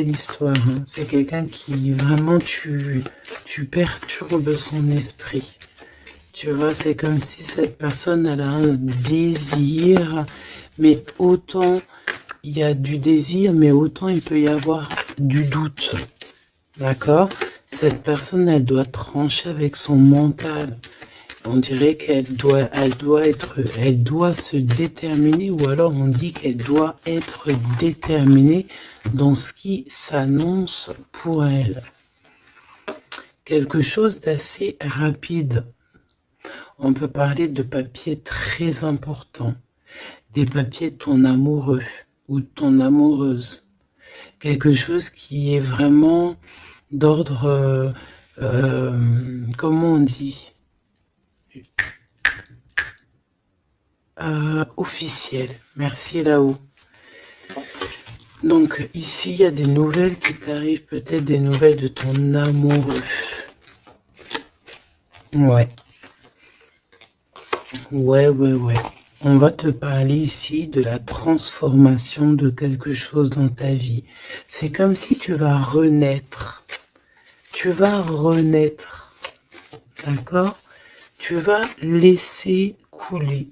l'histoire, hein. C'est quelqu'un qui vraiment tu perturbes son esprit. Tu vois, c'est comme si cette personne elle a un désir, mais autant il y a du désir, mais autant il peut y avoir du doute. D'accord? Cette personne, elle doit trancher avec son mental. On dirait elle doit se déterminer, ou alors on dit qu'elle doit être déterminée dans ce qui s'annonce pour elle. Quelque chose d'assez rapide. On peut parler de papiers très importants, des papiers de ton amoureux ou de ton amoureuse. Quelque chose qui est vraiment d'ordre, comment on dit, officiel. Merci là-haut. Donc ici, il y a des nouvelles qui t'arrivent, peut-être des nouvelles de ton amoureux. Ouais. Ouais. On va te parler ici de la transformation de quelque chose dans ta vie. C'est comme si tu vas renaître. Tu vas renaître. D'accord? Tu vas laisser couler.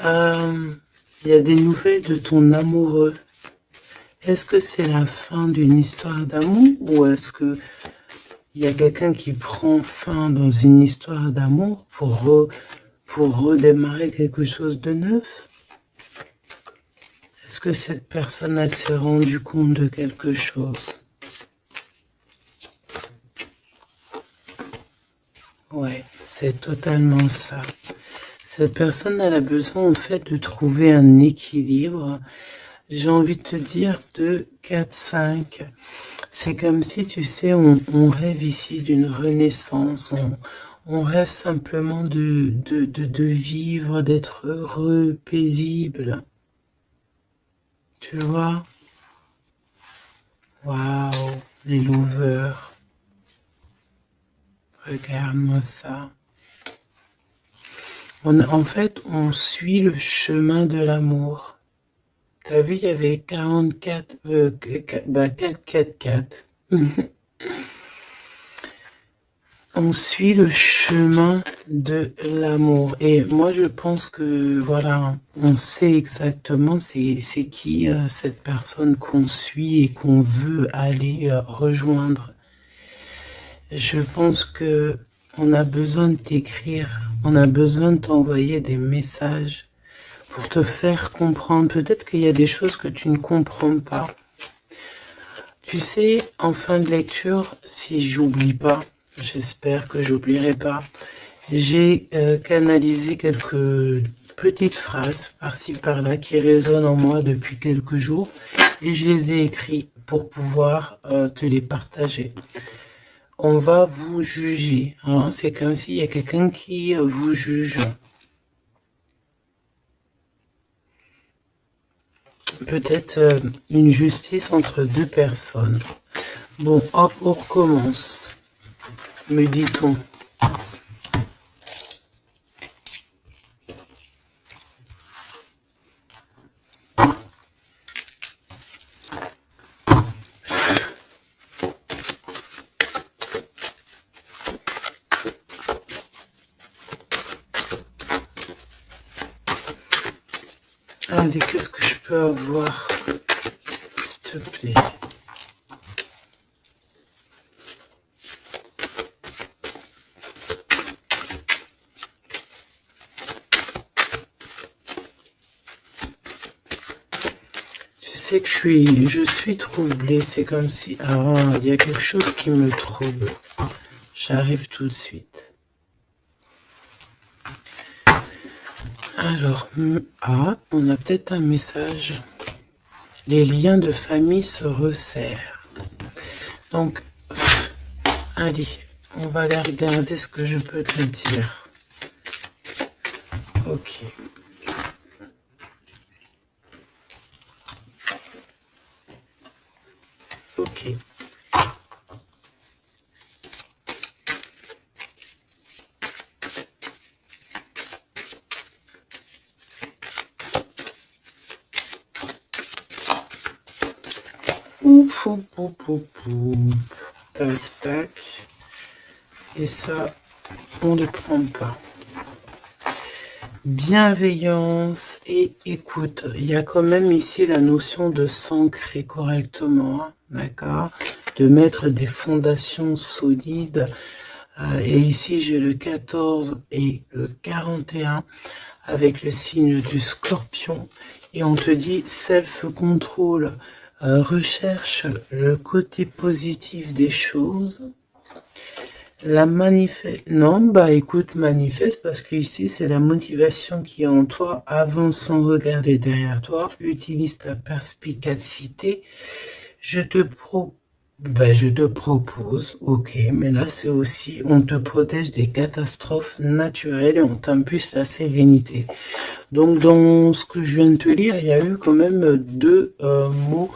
Il y a des nouvelles de ton amoureux. Est-ce que c'est la fin d'une histoire d'amour ou est-ce que il y a quelqu'un qui prend fin dans une histoire d'amour pour redémarrer quelque chose de neuf? Est-ce que cette personne elle s'est rendue compte de quelque chose? Ouais, c'est totalement ça. Cette personne elle a besoin en fait de trouver un équilibre. J'ai envie de te dire de 4-5. C'est comme si, tu sais, on rêve ici d'une renaissance, on rêve simplement de vivre, d'être heureux, paisible. Tu vois? Waouh, les lovers. Regarde-moi ça. En fait, on suit le chemin de l'amour. T'as vu, il y avait 44, 4. On suit le chemin de l'amour. Et moi, je pense que, voilà, on sait exactement c'est qui cette personne qu'on suit et qu'on veut aller rejoindre. Je pense que on a besoin de t'écrire, on a besoin de t'envoyer des messages pour te faire comprendre. Peut-être qu'il y a des choses que tu ne comprends pas. Tu sais, en fin de lecture, si j'oublie pas, j'espère que j'oublierai pas, j'ai canalisé quelques petites phrases par-ci par-là qui résonnent en moi depuis quelques jours et je les ai écrites pour pouvoir te les partager. On va vous juger, hein. C'est comme s'il y a quelqu'un qui vous juge. Peut-être une justice entre deux personnes. Bon, hop, on recommence, me dit-on. Allez, qu'est-ce que je peux avoir, s'il te plaît? Tu sais que je suis troublée, c'est comme si, il y a quelque chose qui me trouble. J'arrive tout de suite. Alors, on a peut-être un message. Les liens de famille se resserrent. Donc, allez, on va aller regarder ce que je peux te dire. Ok. Ok. Poup, poup, poup, poup. Tac, tac. Et ça, on ne prend pas. Bienveillance et écoute. Il y a quand même ici la notion de s'ancrer correctement, hein, d'accord? De mettre des fondations solides. Et ici, j'ai le 14 et le 41 avec le signe du Scorpion. Et on te dit self-control. Recherche le côté positif des choses. La manifeste. Non, bah écoute, manifeste parce que ici c'est la motivation qui est en toi. Avance sans regarder derrière toi. Utilise ta perspicacité. Je te propose, ok, mais là c'est aussi, on te protège des catastrophes naturelles et on t'impulse la sérénité. Donc dans ce que je viens de te lire, il y a eu quand même deux mots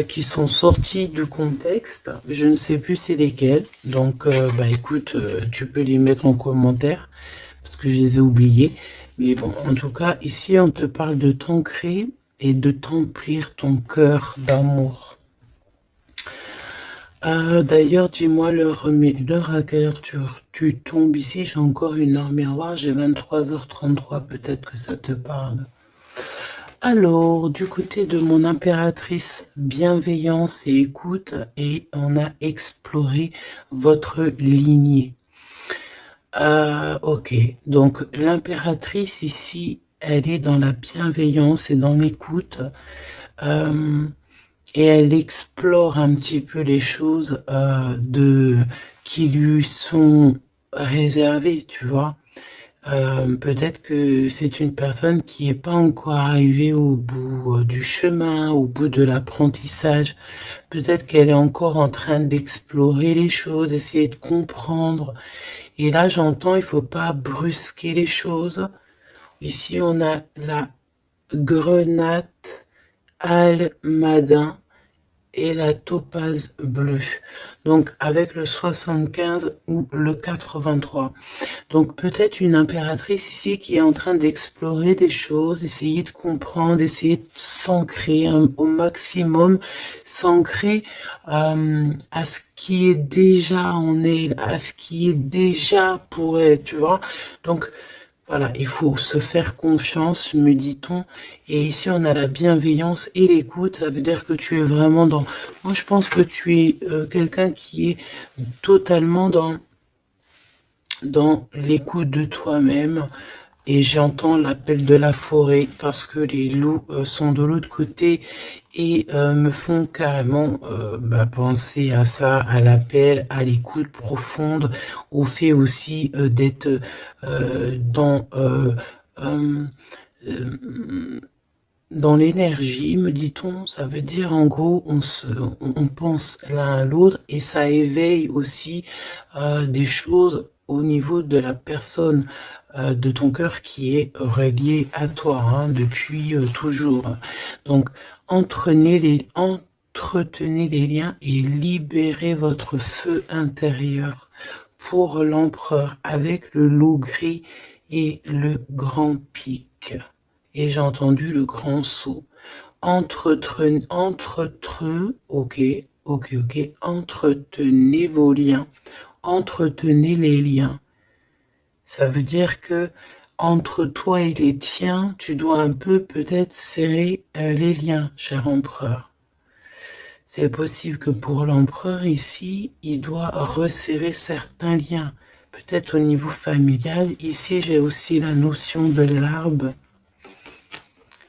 qui sont sortis du contexte. Je ne sais plus c'est lesquels. Donc bah écoute, tu peux les mettre en commentaire parce que je les ai oubliés. Mais bon, en tout cas, ici on te parle de t'ancrer et de t'emplir ton cœur d'amour. D'ailleurs, dis-moi l'heure à quelle heure tu tombes ici. J'ai encore une heure miroir, j'ai 23h33, peut-être que ça te parle. Alors, du côté de mon impératrice, bienveillance et écoute, et on a exploré votre lignée. Ok, donc l'impératrice ici, elle est dans la bienveillance et dans l'écoute. Et elle explore un petit peu les choses qui lui sont réservées, tu vois. Peut-être que c'est une personne qui n'est pas encore arrivée au bout du chemin, au bout de l'apprentissage. Peut-être qu'elle est encore en train d'explorer les choses, essayer de comprendre. Et là, j'entends, il faut pas brusquer les choses. Ici, on a la grenade almadin et la topaze bleue. Donc, avec le 75 ou le 83. Donc, peut-être une impératrice ici qui est en train d'explorer des choses, essayer de comprendre, essayer de s'ancrer au maximum, s'ancrer à ce qui est déjà en elle, à ce qui est déjà pour elle, tu vois. Donc, voilà, il faut se faire confiance, me dit-on. Et ici, on a la bienveillance et l'écoute. Ça veut dire que tu es vraiment dans... Moi, je pense que tu es quelqu'un qui est totalement dans l'écoute de toi-même. Et j'entends l'appel de la forêt parce que les loups sont de l'autre côté et me font carrément penser à ça, à l'appel, à l'écoute profonde, au fait aussi d'être dans l'énergie, me dit-on. Ça veut dire en gros on pense l'un à l'autre et ça éveille aussi des choses au niveau de la personne de ton cœur qui est relié à toi hein, depuis toujours. Donc entretenez les liens et libérez votre feu intérieur pour l'empereur avec le loup gris et le grand pic. Et j'ai entendu le grand saut. Entretenez vos liens. Entretenez les liens. Ça veut dire que entre toi et les tiens, tu dois un peu peut-être serrer les liens, cher empereur. C'est possible que pour l'empereur ici, il doit resserrer certains liens. Peut-être au niveau familial. Ici, j'ai aussi la notion de l'arbre.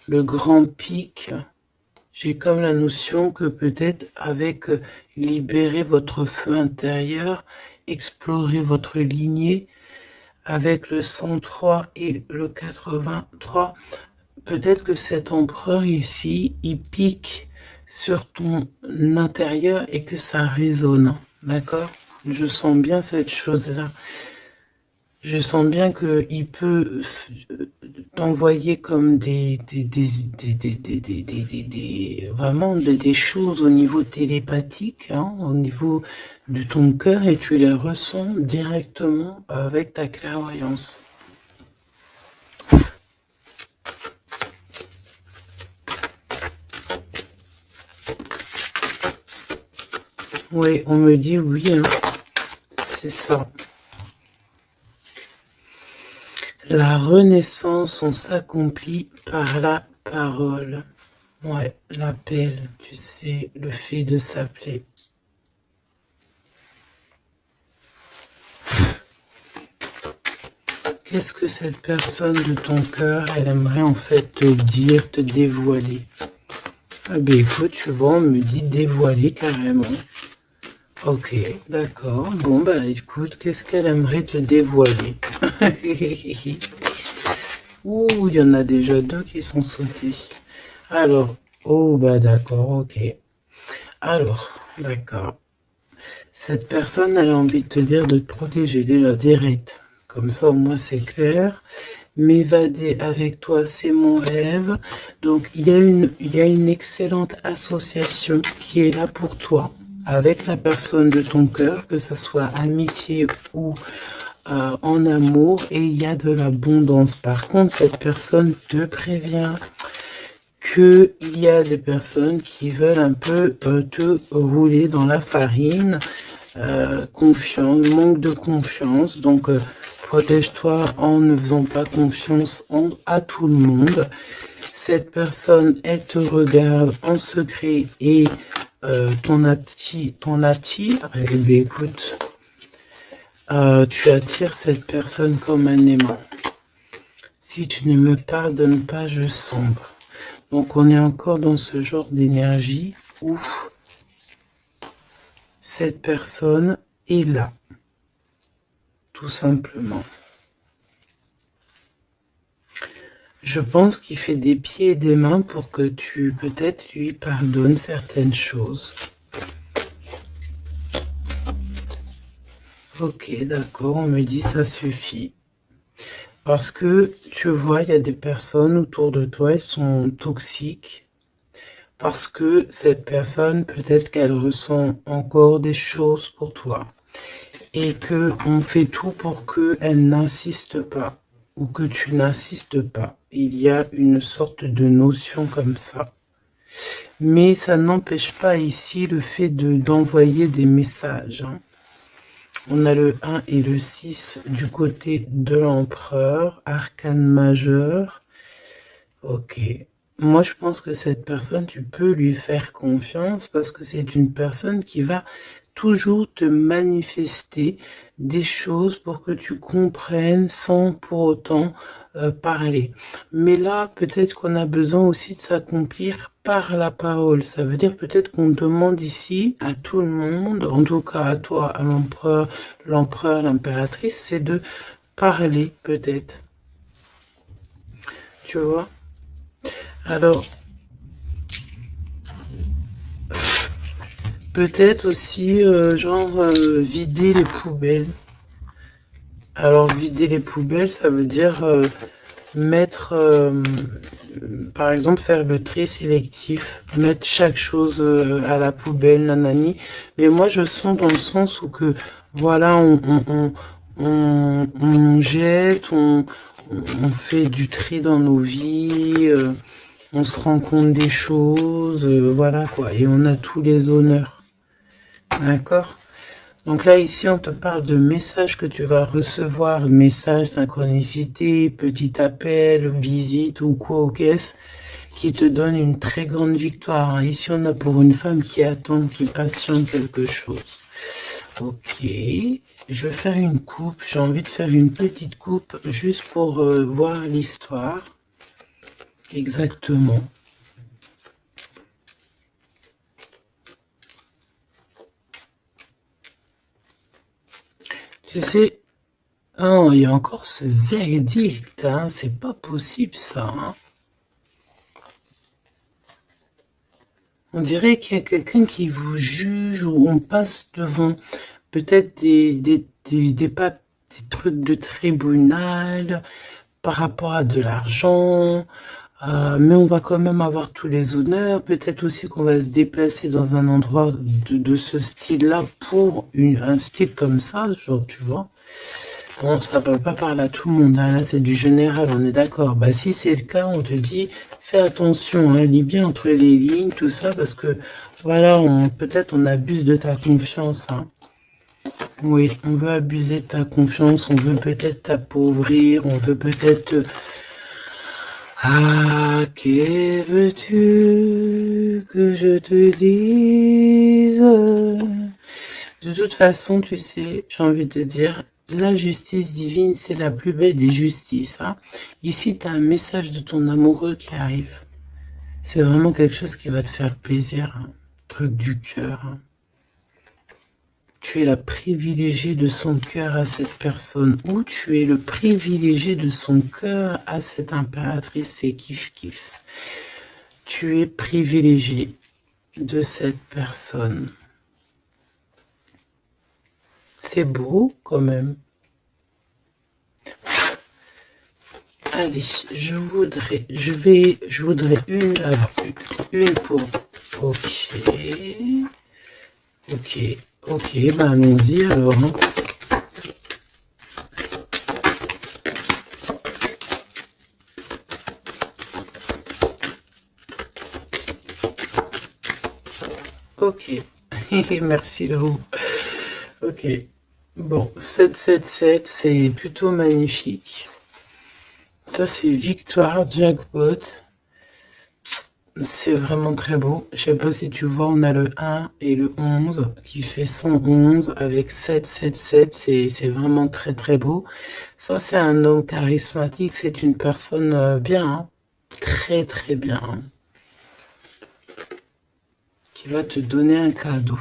Le grand pic. J'ai comme la notion que peut-être avec libérer votre feu intérieur, explorer votre lignée, avec le 103 et le 83, peut-être que cet empereur ici, il pique sur ton intérieur et que ça résonne, d'accord? Je sens bien cette chose-là. Je sens bien qu'il peut t'envoyer comme vraiment des choses au niveau télépathique, hein, au niveau de ton cœur et tu les ressens directement avec ta clairvoyance. Oui, on me dit oui, hein. C'est ça. La renaissance, on s'accomplit par la parole. Ouais, l'appel, tu sais, le fait de s'appeler. Qu'est-ce que cette personne de ton cœur, elle aimerait en fait te dire, te dévoiler? Ah ben écoute, tu vois, on me dit dévoiler carrément. Ok, d'accord. Bon, bah écoute, qu'est-ce qu'elle aimerait te dévoiler? Ouh, il y en a déjà deux qui sont sautés. Alors, oh, bah d'accord, ok. Alors, d'accord. Cette personne, elle a envie de te dire de te protéger déjà direct. Comme ça, au moins, c'est clair. M'évader avec toi, c'est mon rêve. Donc, il y a une excellente association qui est là pour toi, avec la personne de ton cœur, que ce soit amitié ou en amour, et il y a de l'abondance. Par contre, cette personne te prévient qu'il y a des personnes qui veulent un peu te rouler dans la farine. Confiance, manque de confiance, donc protège-toi en ne faisant pas confiance à tout le monde. Cette personne, elle te regarde en secret et ton attire, eh bien, écoute, tu attires cette personne comme un aimant. Si tu ne me pardonnes pas, je sombre. Donc on est encore dans ce genre d'énergie où cette personne est là, tout simplement. Je pense qu'il fait des pieds et des mains pour que tu, peut-être, lui pardonnes certaines choses. Ok, d'accord, on me dit ça suffit. Parce que, tu vois, il y a des personnes autour de toi, elles sont toxiques. Parce que cette personne, peut-être qu'elle ressent encore des choses pour toi. Et que on fait tout pour qu'elle n'insiste pas. Ou que tu n'insistes pas. Il y a une sorte de notion comme ça. Mais ça n'empêche pas ici le fait d'envoyer des messages. Hein. On a le 1 et le 6 du côté de l'empereur, arcane majeur. Ok. Moi, je pense que cette personne, tu peux lui faire confiance parce que c'est une personne qui va toujours te manifester des choses pour que tu comprennes sans pour autant parler. Mais là, peut-être qu'on a besoin aussi de s'accomplir par la parole. Ça veut dire peut-être qu'on demande ici à tout le monde, en tout cas à toi, à l'empereur, l'impératrice, c'est de parler peut-être. Tu vois? Alors, peut-être aussi, vider les poubelles. Alors, vider les poubelles, ça veut dire mettre, par exemple, faire le tri sélectif, mettre chaque chose à la poubelle, nanani. Mais moi, je sens dans le sens où que, voilà, on jette, on fait du tri dans nos vies, on se rend compte des choses, voilà quoi, et on a tous les honneurs. D'accord? Donc là, ici, on te parle de messages que tu vas recevoir, messages, synchronicité, petit appel, visite ou quoi au caisse, qui te donne une très grande victoire. Ici, on a pour une femme qui attend, qui patiente quelque chose. Ok, je vais faire une coupe. J'ai envie de faire une petite coupe juste pour voir l'histoire. Exactement. Tu sais, oh, il y a encore ce verdict, hein, c'est pas possible ça. Hein. On dirait qu'il y a quelqu'un qui vous juge ou on passe devant peut-être des trucs de tribunal par rapport à de l'argent, mais on va quand même avoir tous les honneurs. Peut-être aussi qu'on va se déplacer dans un endroit de ce style-là pour un style comme ça, genre, tu vois. Bon, ça ne peut pas parler à tout le monde, hein. Là c'est du général, on est d'accord. Bah si c'est le cas, on te dit, fais attention, hein, lis bien entre les lignes, tout ça, parce que Voilà, peut-être on abuse de ta confiance. Hein. Oui, on veut abuser de ta confiance, on veut peut-être t'appauvrir, on veut peut-être... Ah, que veux-tu que je te dise? De toute façon, tu sais, j'ai envie de te dire, la justice divine, c'est la plus belle des justices. Hein. Ici, tu as un message de ton amoureux qui arrive. C'est vraiment quelque chose qui va te faire plaisir. Hein. Truc du cœur. Hein. Tu es la privilégiée de son cœur à cette personne. Ou tu es le privilégié de son cœur à cette impératrice. C'est kiff-kiff. Tu es privilégié de cette personne. C'est beau quand même. Allez, je voudrais une pour... Ok, bah allons-y alors. Hein. Ok, merci Lou. Ok, bon, 777, c'est plutôt magnifique. Ça, c'est victoire, jackpot. C'est vraiment très beau. Je sais pas si tu vois, on a le 1 et le 11 qui fait 111 avec 777. C'est vraiment très très beau. Ça, c'est un homme charismatique. C'est une personne bien. Hein. Très très bien. Hein. Qui va te donner un cadeau.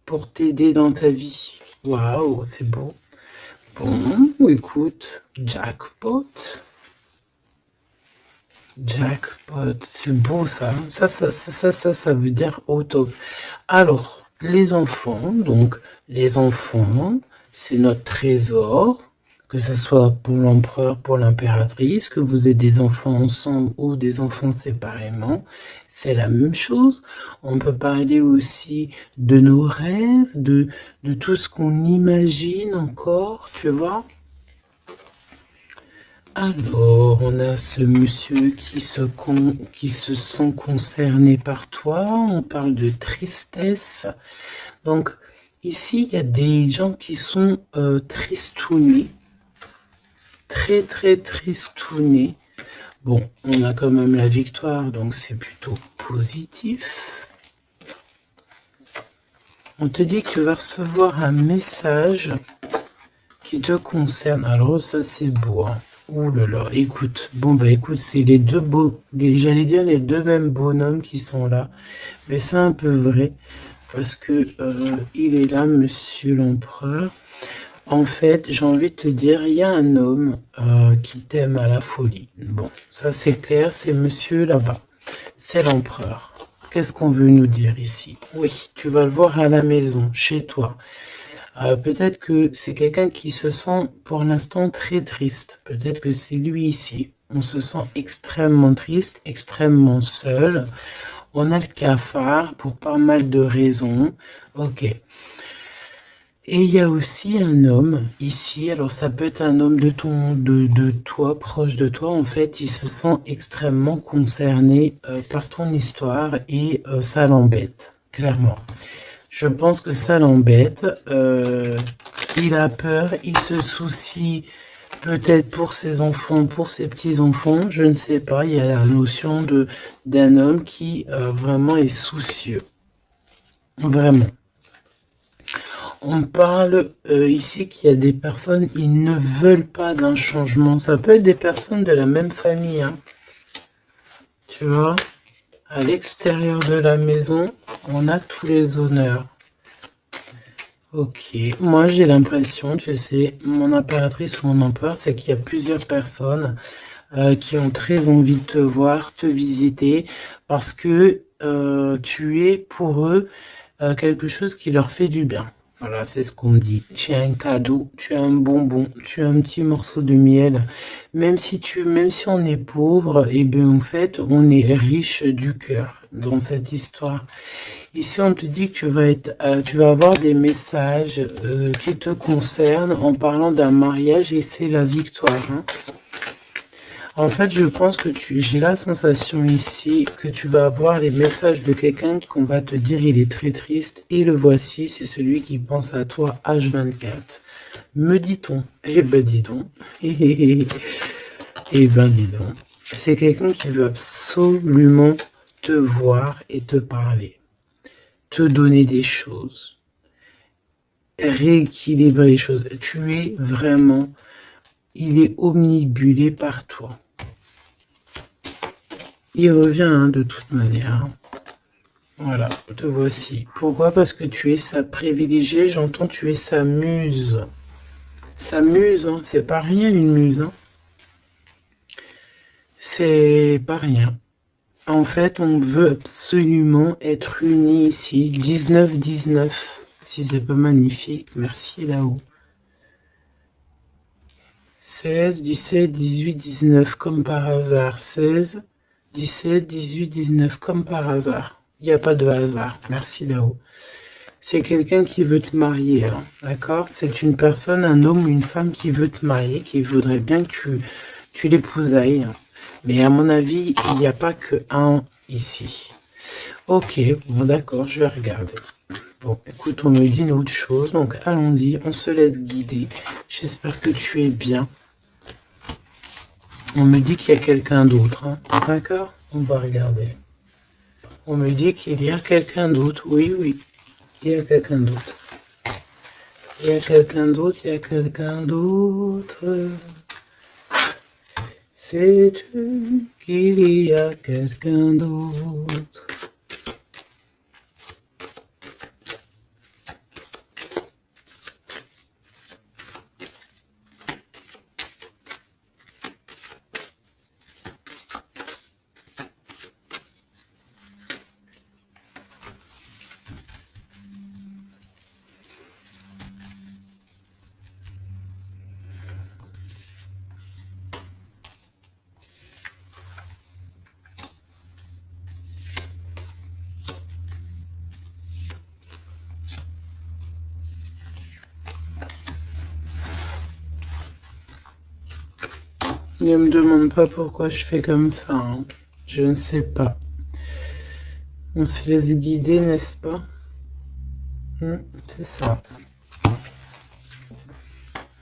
Pour t'aider dans ta vie. Waouh, c'est beau. Bon, écoute, jackpot. Jackpot, c'est beau ça. Ça veut dire au top. Alors, les enfants, c'est notre trésor, que ce soit pour l'empereur, pour l'impératrice, que vous ayez des enfants ensemble ou des enfants séparément, c'est la même chose. On peut parler aussi de nos rêves, de tout ce qu'on imagine encore, tu vois. Alors, on a ce monsieur qui se sent concerné par toi. On parle de tristesse. Donc, ici, il y a des gens qui sont tristounés. Très, très tristounés. Bon, on a quand même la victoire, donc c'est plutôt positif. On te dit que tu vas recevoir un message qui te concerne. Alors, ça, c'est beau, hein. Ouh là là, écoute, bon bah écoute, c'est les deux j'allais dire les deux mêmes bonhommes qui sont là, mais c'est un peu vrai, parce que il est là, monsieur l'empereur. En fait, j'ai envie de te dire, il y a un homme qui t'aime à la folie. Bon, ça c'est clair, c'est monsieur là-bas, c'est l'empereur. Qu'est-ce qu'on veut nous dire ici? Oui, tu vas le voir à la maison, chez toi. Peut-être que c'est quelqu'un qui se sent pour l'instant très triste. Peut-être que c'est lui ici. On se sent extrêmement triste, extrêmement seul. On a le cafard pour pas mal de raisons. Ok. Et il y a aussi un homme ici. Alors ça peut être un homme de toi, proche de toi. En fait, il se sent extrêmement concerné par ton histoire et ça l'embête, clairement. Je pense que ça l'embête. Il a peur, il se soucie peut-être pour ses enfants, pour ses petits-enfants, je ne sais pas. Il y a la notion d'un homme qui vraiment est soucieux. Vraiment. On parle ici qu'il y a des personnes, ils ne veulent pas d'un changement. Ça peut être des personnes de la même famille. Hein. Tu vois ? À l'extérieur de la maison, on a tous les honneurs. Ok, moi j'ai l'impression, tu sais, mon impératrice ou mon empereur, c'est qu'il y a plusieurs personnes qui ont très envie de te voir, te visiter, parce que tu es pour eux quelque chose qui leur fait du bien. Voilà, c'est ce qu'on me dit. Tu as un cadeau, tu as un bonbon, tu as un petit morceau de miel. Même si on est pauvre, et bien en fait, on est riche du cœur dans cette histoire. Ici, on te dit que tu vas avoir des messages qui te concernent en parlant d'un mariage et c'est la victoire. Hein. En fait, je pense que j'ai la sensation ici que tu vas avoir les messages de quelqu'un qu'on va te dire il est très triste. Et le voici, c'est celui qui pense à toi H24. Me dit-on. Eh ben dis donc. Eh ben dis donc. C'est quelqu'un qui veut absolument te voir et te parler. Te donner des choses. Rééquilibrer les choses. Tu es vraiment... Il est omnibulé par toi. Il revient hein, de toute manière. Voilà, te voici. Pourquoi? Parce que tu es sa privilégiée, j'entends tu es sa muse. Sa muse, hein, c'est pas rien une muse. Hein. C'est pas rien. En fait, on veut absolument être unis ici. 19-19. Si c'est pas magnifique, merci là-haut. 16, 17, 18, 19, comme par hasard. 16, 17, 18, 19, comme par hasard. Il n'y a pas de hasard. Merci là-haut. C'est quelqu'un qui veut te marier, hein, d'accord? C'est une personne, un homme ou une femme qui veut te marier, qui voudrait bien que tu l'épousailles. Mais à mon avis, il n'y a pas que un ici. Ok, bon d'accord, je vais regarder. Bon, écoute, on me dit une autre chose, donc allons-y, on se laisse guider. J'espère que tu es bien. On me dit qu'il y a quelqu'un d'autre, hein, d'accord? On va regarder. On me dit qu'il y a quelqu'un d'autre, oui, oui. Il y a quelqu'un d'autre. Il y a quelqu'un d'autre, il y a quelqu'un d'autre. Sais-tu qu'il y a quelqu'un d'autre? Ne me demande pas pourquoi je fais comme ça. Hein. Je ne sais pas. On se laisse guider, n'est-ce pas? C'est ça.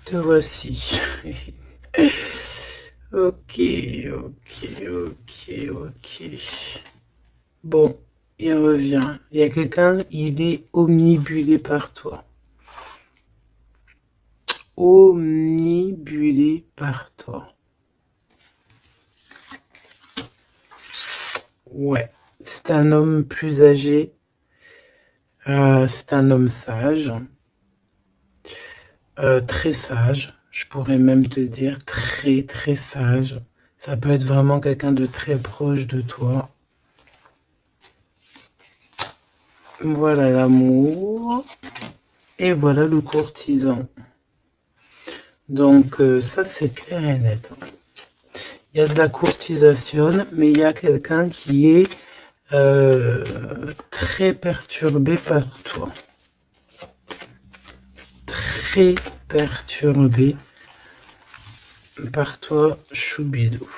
Te voici. Ok, ok, ok, ok. Bon, il revient. Il y a quelqu'un, il est omnibulé par toi. Omnibulé par toi. Ouais, c'est un homme plus âgé. C'est un homme sage. Très sage. Je pourrais même te dire très très sage. Ça peut être vraiment quelqu'un de très proche de toi. Voilà l'amour. Et voilà le courtisan. Donc ça c'est clair et net. Il y a de la courtisation, mais il y a quelqu'un qui est très perturbé par toi. Très perturbé par toi, Choubidou.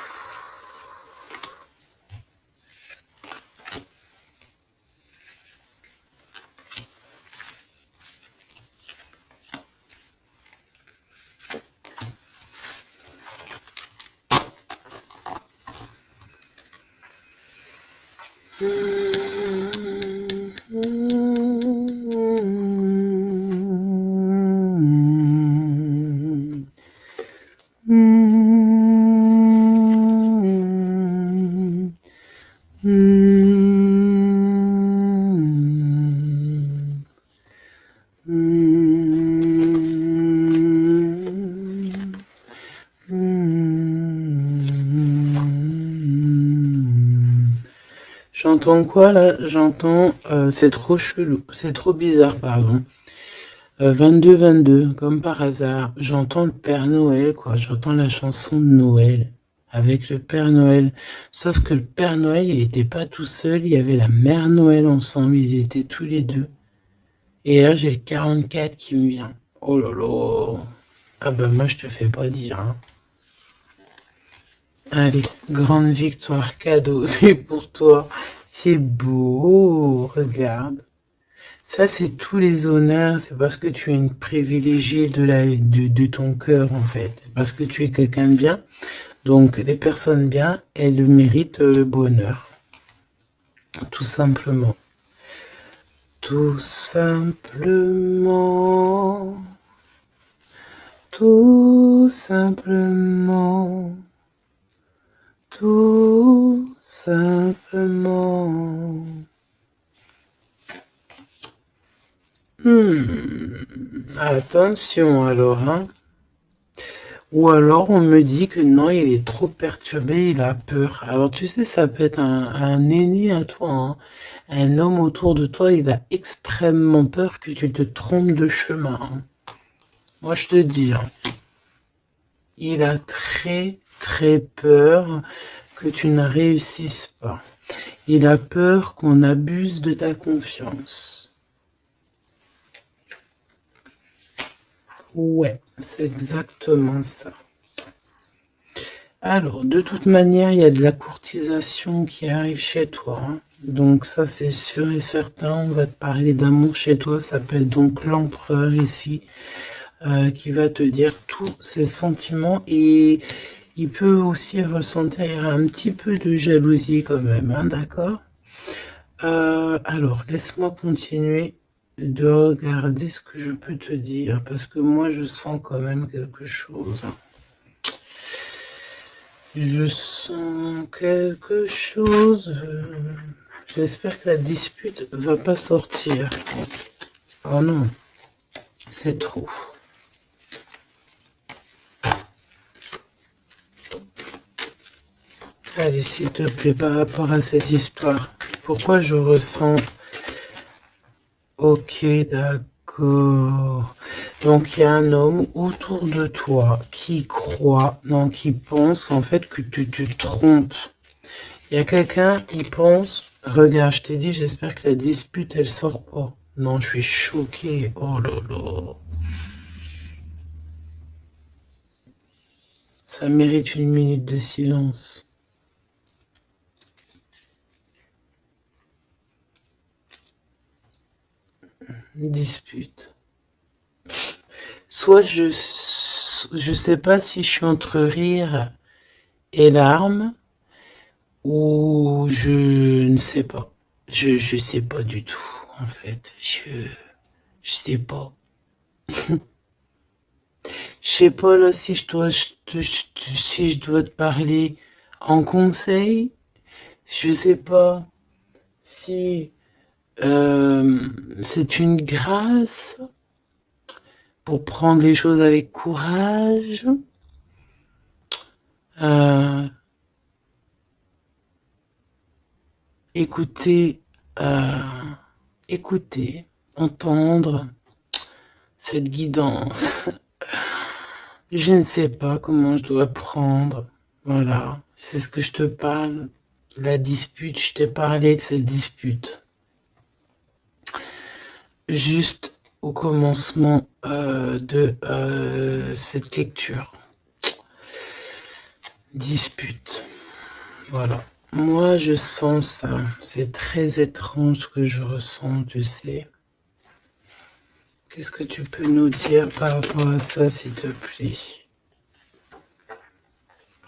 J'entends quoi là? J'entends c'est trop chelou, c'est trop bizarre, pardon. 22-22, comme par hasard, j'entends le Père Noël, quoi. J'entends la chanson de Noël avec le Père Noël. Sauf que le Père Noël, il n'était pas tout seul, il y avait la Mère Noël ensemble, ils étaient tous les deux. Et là, j'ai le 44 qui me vient. Oh là là. Ah ben moi, je te fais pas dire. Hein. Allez, grande victoire, cadeau, c'est pour toi. C'est beau, regarde. Ça, c'est tous les honneurs, c'est parce que tu es une privilégiée de ton cœur, en fait. C'est parce que tu es quelqu'un de bien. Donc, les personnes bien, elles méritent le bonheur. Tout simplement. Tout simplement. Tout simplement. Tout simplement. Attention alors, hein. Ou alors on me dit que non, il est trop perturbé, il a peur. Alors tu sais, ça peut être un aîné à toi, hein. Un homme autour de toi, il a extrêmement peur que tu te trompes de chemin, hein. Moi je te dis, hein, il a très très peur que tu ne réussisses pas. Il a peur qu'on abuse de ta confiance. Ouais, c'est exactement ça. Alors, de toute manière, il y a de la courtisation qui arrive chez toi, hein. Donc ça, c'est sûr et certain. On va te parler d'amour chez toi. Ça s'appelle donc l'empereur ici, qui va te dire tous ses sentiments. Et il peut aussi ressentir un petit peu de jalousie quand même, hein, d'accord? Alors, laisse-moi continuer de regarder ce que je peux te dire, parce que moi, je sens quand même quelque chose. Je sens quelque chose. J'espère que la dispute va pas sortir. Oh non, c'est trop. Allez, s'il te plaît, par rapport à cette histoire, pourquoi je ressens... Ok, d'accord. Donc, il y a un homme autour de toi qui croit, non, qui pense en fait que tu te trompes. Il y a quelqu'un, il pense, regarde, je t'ai dit, j'espère que la dispute, elle sort pas. Non, je suis choquée. Oh là là. Ça mérite une minute de silence. Dispute. Soit je sais pas si je suis entre rire et larmes, ou je ne sais pas. Je sais pas du tout, en fait. Je sais pas. Je sais pas là si si je dois te parler en conseil. Je sais pas si c'est une grâce pour prendre les choses avec courage. Euh, écouter, écouter, entendre cette guidance. Je ne sais pas comment je dois prendre. Voilà, c'est ce que je te parle. La dispute, je t'ai parlé de cette dispute. Juste au commencement de cette lecture. Dispute. Voilà. Moi, je sens ça. C'est très étrange ce que je ressens, tu sais. Qu'est-ce que tu peux nous dire par rapport à ça, s'il te plaît?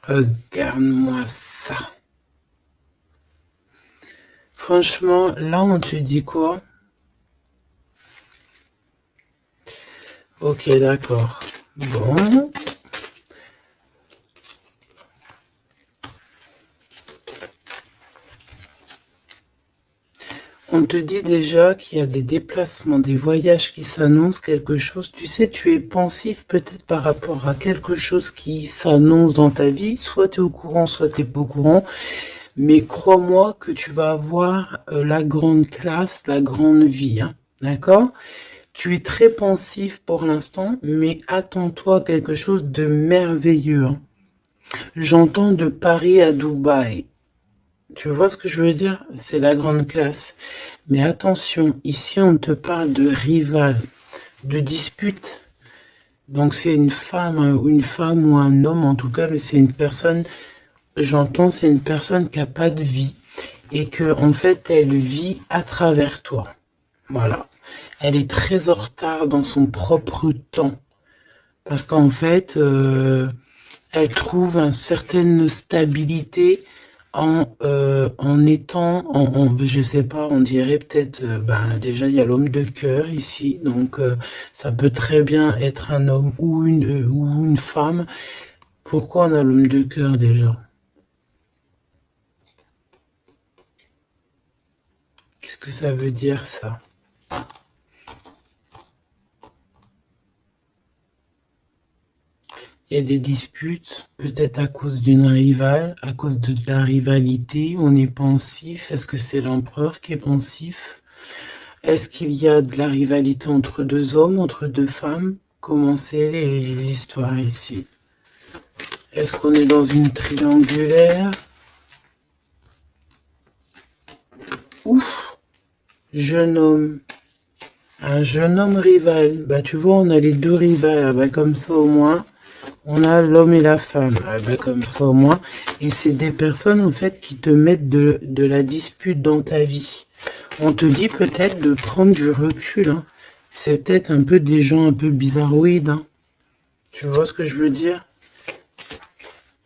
Regarde-moi ça. Franchement, là, on te dit quoi? Ok, d'accord. Bon. On te dit déjà qu'il y a des déplacements, des voyages qui s'annoncent, quelque chose. Tu sais, tu es pensif peut-être par rapport à quelque chose qui s'annonce dans ta vie. Soit tu es au courant, soit tu n'es pas au courant. Mais crois-moi que tu vas avoir la grande classe, la grande vie. Hein, d'accord? Tu es très pensif pour l'instant, mais attends-toi à quelque chose de merveilleux. Hein. J'entends de Paris à Dubaï. Tu vois ce que je veux dire? C'est la grande classe. Mais attention, ici on te parle de rival, de dispute. Donc c'est une femme ou un homme en tout cas, mais c'est une personne j'entends, c'est une personne qui n'a pas de vie. Et que, en fait, elle vit à travers toi. Voilà. Elle est très en retard dans son propre temps. Parce qu'en fait, elle trouve une certaine stabilité en étant, je sais pas, on dirait peut-être, ben déjà il y a l'homme de cœur ici, donc ça peut très bien être un homme ou une femme. Pourquoi on a l'homme de cœur déjà? Qu'est-ce que ça veut dire ça? Il y a des disputes, peut-être à cause d'une rivale, à cause de la rivalité, on est pensif. Est-ce que c'est l'empereur qui est pensif? Est-ce qu'il y a de la rivalité entre deux hommes, entre deux femmes? Comment c'est les histoires ici? Est-ce qu'on est dans une triangulaire? Ouf, jeune homme. Un jeune homme rival. Bah tu vois, on a les deux rivales. Ah, bah, comme ça au moins. On a l'homme et la femme, ah ben comme ça au moins. Et c'est des personnes en fait qui te mettent de la dispute dans ta vie. On te dit peut-être de prendre du recul. Hein. C'est peut-être un peu des gens un peu bizarroïdes. Hein. Tu vois ce que je veux dire?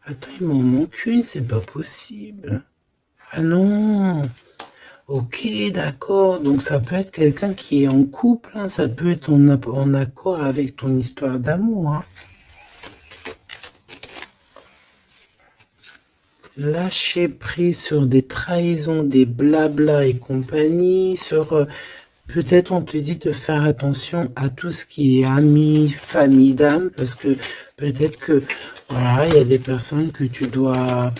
Attends, il m'en manque une, c'est pas possible. Ah non. Ok, d'accord. Donc ça peut être quelqu'un qui est en couple. Hein. Ça peut être en accord avec ton histoire d'amour. Hein. Lâcher prise sur des trahisons, des blabla et compagnie, sur peut-être on te dit de faire attention à tout ce qui est amis, famille d'âme, parce que peut-être que voilà, il y a des personnes que tu dois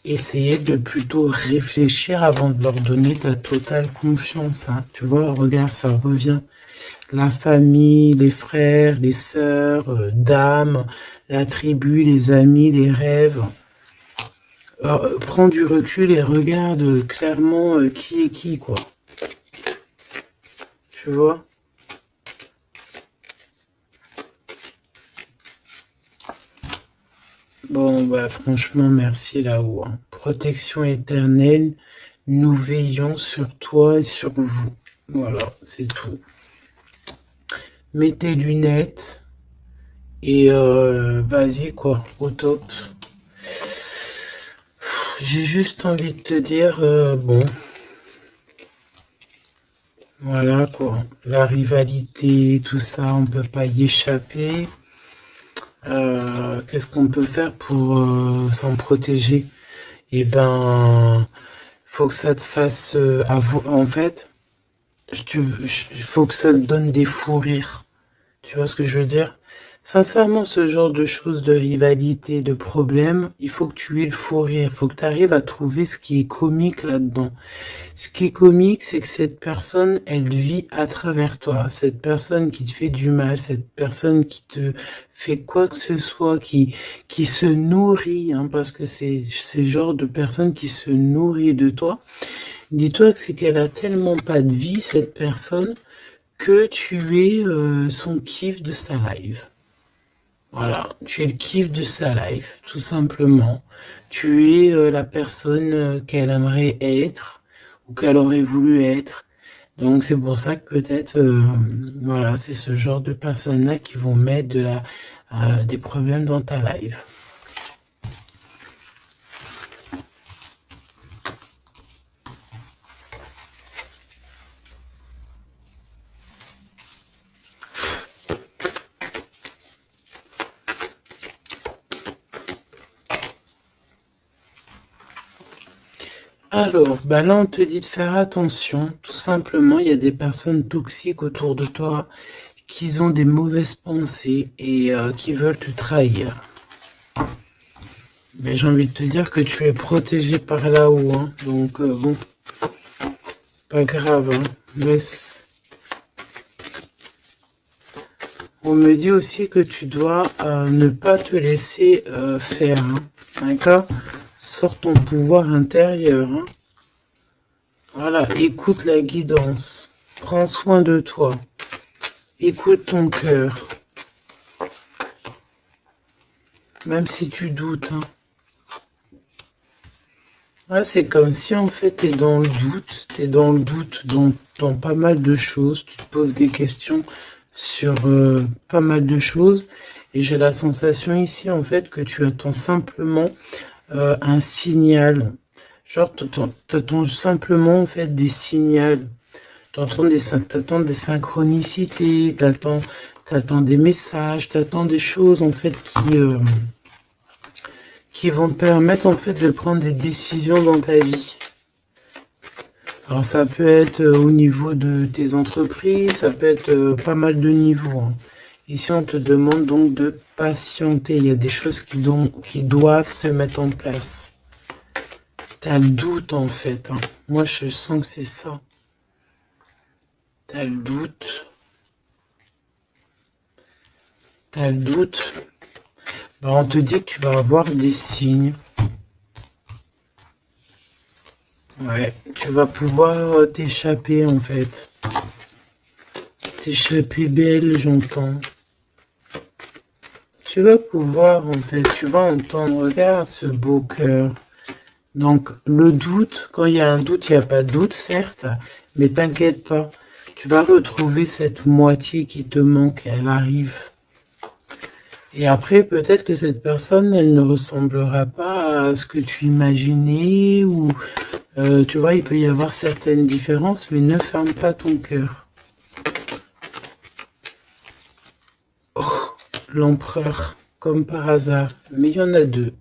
essayer de plutôt réfléchir avant de leur donner ta totale confiance. Hein. Tu vois, regarde, ça revient. La famille, les frères, les sœurs, d'âme, la tribu, les amis, les rêves. Prends du recul et regarde clairement qui est qui, quoi. Tu vois? Bon, bah franchement, merci là-haut. Hein. Protection éternelle, nous veillons sur toi et sur vous. Voilà, c'est tout. Mets tes lunettes et vas-y, quoi, au top. J'ai juste envie de te dire, bon, voilà quoi, la rivalité, tout ça, on peut pas y échapper. Qu'est-ce qu'on peut faire pour s'en protéger? Eh ben, faut que ça te fasse en fait, faut que ça te donne des fous rires. Tu vois ce que je veux dire? Sincèrement, ce genre de choses, de rivalité, de problèmes, il faut que tu aies le fou rire. Il faut que tu arrives à trouver ce qui est comique là-dedans. Ce qui est comique, c'est que cette personne, elle vit à travers toi. Cette personne qui te fait du mal, cette personne qui te fait quoi que ce soit, qui se nourrit, hein, parce que c'est ce genre de personne qui se nourrit de toi. Dis-toi que c'est qu'elle a tellement pas de vie, cette personne, que tu es son kiff de sa life. Voilà, tu es le kiff de sa life, tout simplement. Tu es la personne qu'elle aimerait être ou qu'elle aurait voulu être. Donc c'est pour ça que peut-être, voilà, c'est ce genre de personnes-là qui vont mettre des problèmes dans ta life. Alors, bah là, on te dit de faire attention. Tout simplement, il y a des personnes toxiques autour de toi qui ont des mauvaises pensées et qui veulent te trahir. Mais j'ai envie de te dire que tu es protégé par là-haut. Hein. Donc, bon, pas grave. Hein. Laisse. On me dit aussi que tu dois ne pas te laisser faire. Hein. D'accord? Sors ton pouvoir intérieur. Hein. Voilà, écoute la guidance. Prends soin de toi. Écoute ton cœur. Même si tu doutes. Hein. Ouais, c'est comme si en fait tu es dans le doute, tu es dans le doute dans pas mal de choses, tu te poses des questions sur pas mal de choses et j'ai la sensation ici en fait que tu attends simplement un signal. Genre t'attends simplement en fait des signaux, t'attends des synchronicités, t'attends des messages, t'attends des choses en fait qui vont te permettre en fait de prendre des décisions dans ta vie. Alors ça peut être au niveau de tes entreprises, ça peut être pas mal de niveaux, hein. Ici on te demande donc de patienter, il y a des choses qui doivent se mettre en place. T'as le doute en fait, hein. Moi je sens que c'est ça. T'as le doute. T'as le doute. Ben, on te dit que tu vas avoir des signes. Ouais, tu vas pouvoir t'échapper en fait. T'échapper belle, j'entends. Tu vas pouvoir en fait, tu vas entendre, regarde ce beau cœur. Donc le doute, quand il y a un doute, il n'y a pas de doute certes, mais t'inquiète pas. Tu vas retrouver cette moitié qui te manque, elle arrive. Et après, peut-être que cette personne, elle ne ressemblera pas à ce que tu imaginais ou... tu vois, il peut y avoir certaines différences, mais ne ferme pas ton cœur. Oh, l'empereur, comme par hasard. Mais il y en a deux.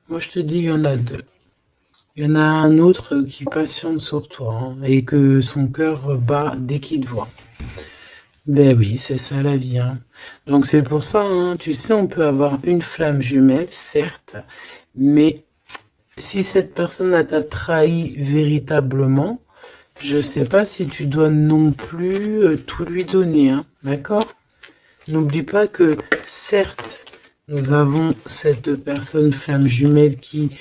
Moi, je te dis, il y en a deux. Il y en a un autre qui patiente sur toi, hein, et que son cœur bat dès qu'il te voit. Ben oui, c'est ça la vie, hein. Donc c'est pour ça, hein, tu sais, on peut avoir une flamme jumelle, certes, mais si cette personne t'a trahi véritablement, je sais pas si tu dois non plus tout lui donner, hein, d'accord? N'oublie pas que, certes, nous avons cette personne flamme jumelle qui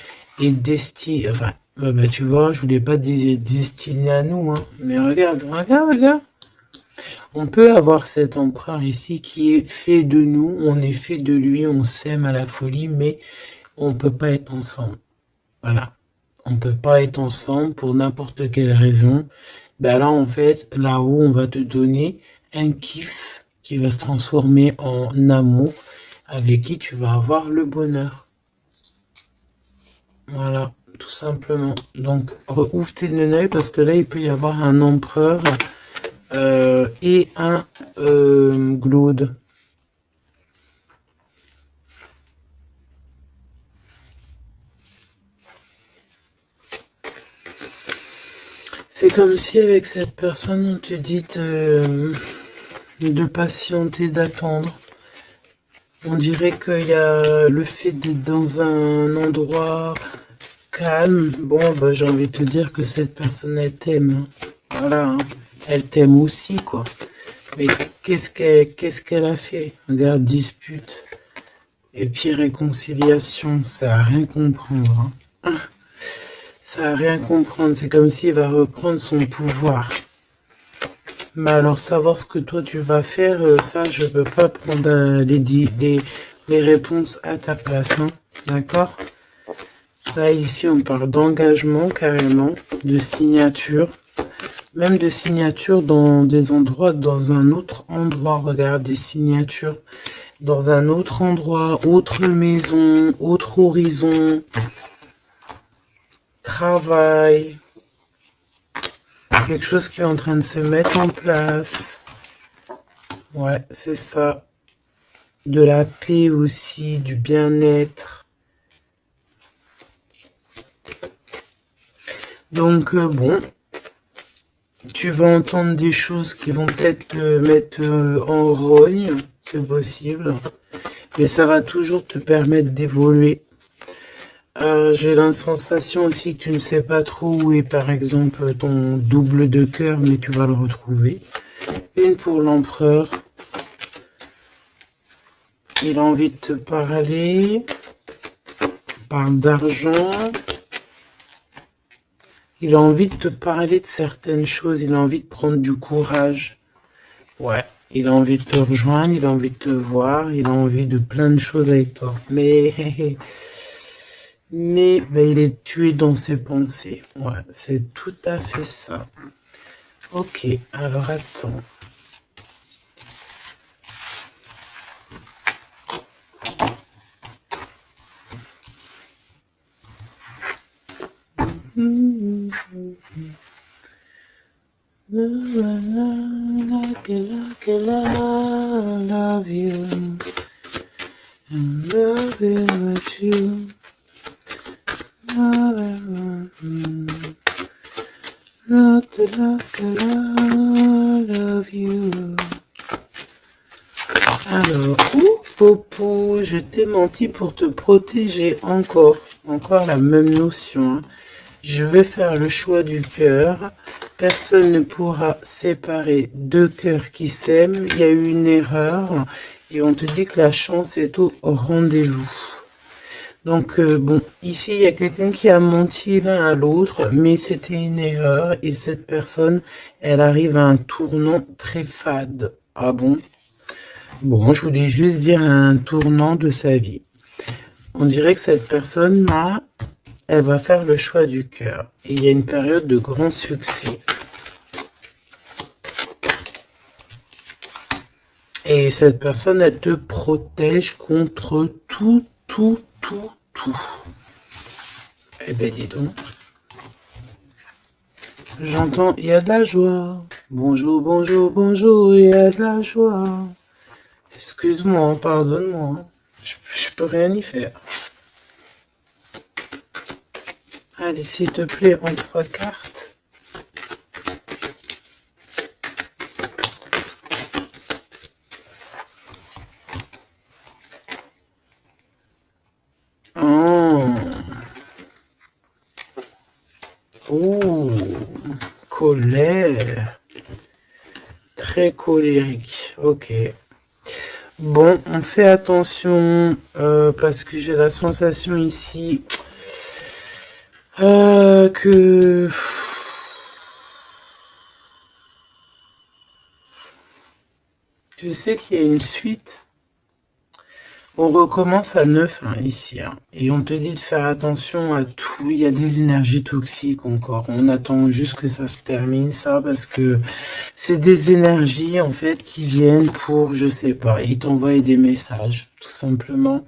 est destinée, enfin, bah, tu vois, je voulais pas dire destinée à nous, hein, mais regarde, regarde, regarde. On peut avoir cet empereur ici qui est fait de nous, on est fait de lui, on s'aime à la folie, mais on peut pas être ensemble. Voilà. On peut pas être ensemble pour n'importe quelle raison. Ben là, en fait, là-haut, on va te donner un kiff qui va se transformer en amour avec qui tu vas avoir le bonheur. Voilà, tout simplement. Donc, ouvre tes œil parce que là, il peut y avoir un empereur et un Glaude. C'est comme si avec cette personne, on te dit de patienter, d'attendre. On dirait qu'il y a le fait d'être dans un endroit calme. Bon, bah, j'ai envie de te dire que cette personne, elle t'aime, hein. Voilà, hein. Elle t'aime aussi, quoi. Mais qu'est-ce qu'elle a fait? Regarde, dispute. Et puis réconciliation, ça a rien comprendre, hein. Ça a rien comprendre. C'est comme s'il va reprendre son pouvoir. Mais alors, savoir ce que toi tu vas faire, ça, je peux pas prendre les réponses à ta place, hein. D'accord? Là, ici, on parle d'engagement, carrément, de signature. Même de signature dans des endroits, dans un autre endroit. Regarde, des signatures dans un autre endroit, autre maison, autre horizon, travail, quelque chose qui est en train de se mettre en place. Ouais, c'est ça. De la paix aussi, du bien-être. Donc, bon, tu vas entendre des choses qui vont peut-être te mettre en rogne, c'est possible. Mais ça va toujours te permettre d'évoluer. J'ai la sensation aussi que tu ne sais pas trop où est par exemple ton double de cœur, mais tu vas le retrouver. Une pour l'empereur. Il a envie de te parler. Il parle d'argent. Il a envie de te parler de certaines choses. Il a envie de prendre du courage. Ouais. Il a envie de te rejoindre. Il a envie de te voir. Il a envie de plein de choses avec toi. Mais mais ben, il est tué dans ses pensées. Ouais, c'est tout à fait ça. Ok, alors attends. Love you. And love with you. Love you. Alors, Popo, je t'ai menti pour te protéger encore. Encore la même notion. Hein. Je vais faire le choix du cœur. Personne ne pourra séparer deux cœurs qui s'aiment. Il y a eu une erreur. Et on te dit que la chance est au rendez-vous. Donc, bon, ici, il y a quelqu'un qui a menti l'un à l'autre, mais c'était une erreur. Et cette personne, elle arrive à un tournant très fade. Ah bon? Bon, je voulais juste dire un tournant de sa vie. On dirait que cette personne-là, elle va faire le choix du cœur. Et il y a une période de grand succès. Et cette personne, elle te protège contre tout. Eh ben, dis donc. J'entends, il y a de la joie. Bonjour, bonjour, bonjour, il y a de la joie. Excuse-moi, pardonne-moi. Je peux rien y faire. Allez, s'il te plaît, en 3 cartes. Oh, colère. Très colérique. Ok. Bon, on fait attention parce que j'ai la sensation ici que je sais qu'il y a une suite. On recommence à 9 hein, ici. Hein, et on te dit de faire attention à tout. Il y a des énergies toxiques encore. On attend juste que ça se termine, ça, parce que c'est des énergies, en fait, qui viennent pour, je sais pas, ils t'envoient des messages, tout simplement.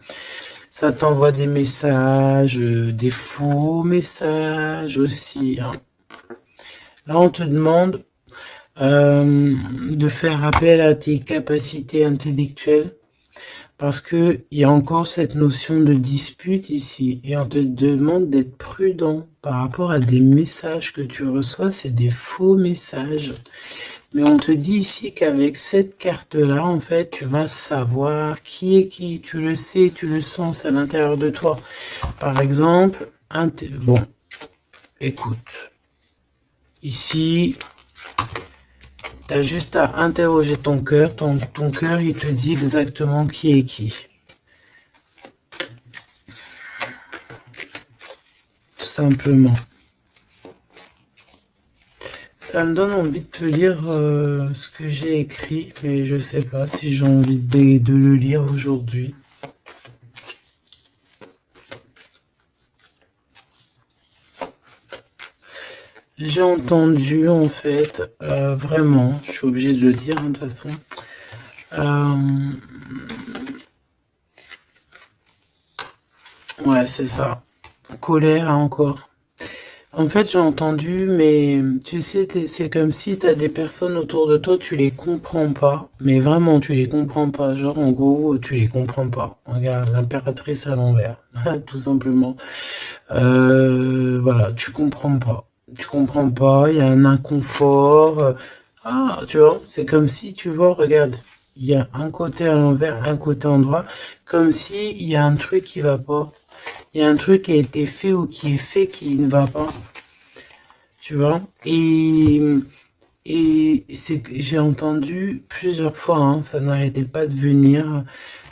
Ça t'envoie des messages, des faux messages aussi. Hein. Là, on te demande de faire appel à tes capacités intellectuelles. Parce que il y a encore cette notion de dispute ici. Et on te demande d'être prudent par rapport à des messages que tu reçois. C'est des faux messages. Mais on te dit ici qu'avec cette carte-là, en fait, tu vas savoir qui est qui. Tu le sais, tu le sens à l'intérieur de toi. Par exemple, bon, écoute. Ici, tu as juste à interroger ton cœur. Ton cœur, il te dit exactement qui est qui. Tout simplement. Ça me donne envie de te lire ce que j'ai écrit, mais je sais pas si j'ai envie de le lire aujourd'hui. J'ai entendu, en fait, vraiment, je suis obligée de le dire, hein, de toute façon. Ouais, c'est ça. Colère, encore. En fait, j'ai entendu, mais tu sais, c'est comme si tu as des personnes autour de toi, tu les comprends pas. Mais vraiment, tu les comprends pas. Genre, en gros, tu les comprends pas. Regarde, l'impératrice à l'envers, tout simplement. Voilà, tu comprends pas. Tu comprends pas, il y a un inconfort. Ah, tu vois, c'est comme si, tu vois, regarde, il y a un côté à l'envers, un côté en droit, comme si il y a un truc qui va pas. Il y a un truc qui a été fait ou qui est fait qui ne va pas. Tu vois? Et c'est que j'ai entendu plusieurs fois, hein, ça n'arrêtait pas de venir,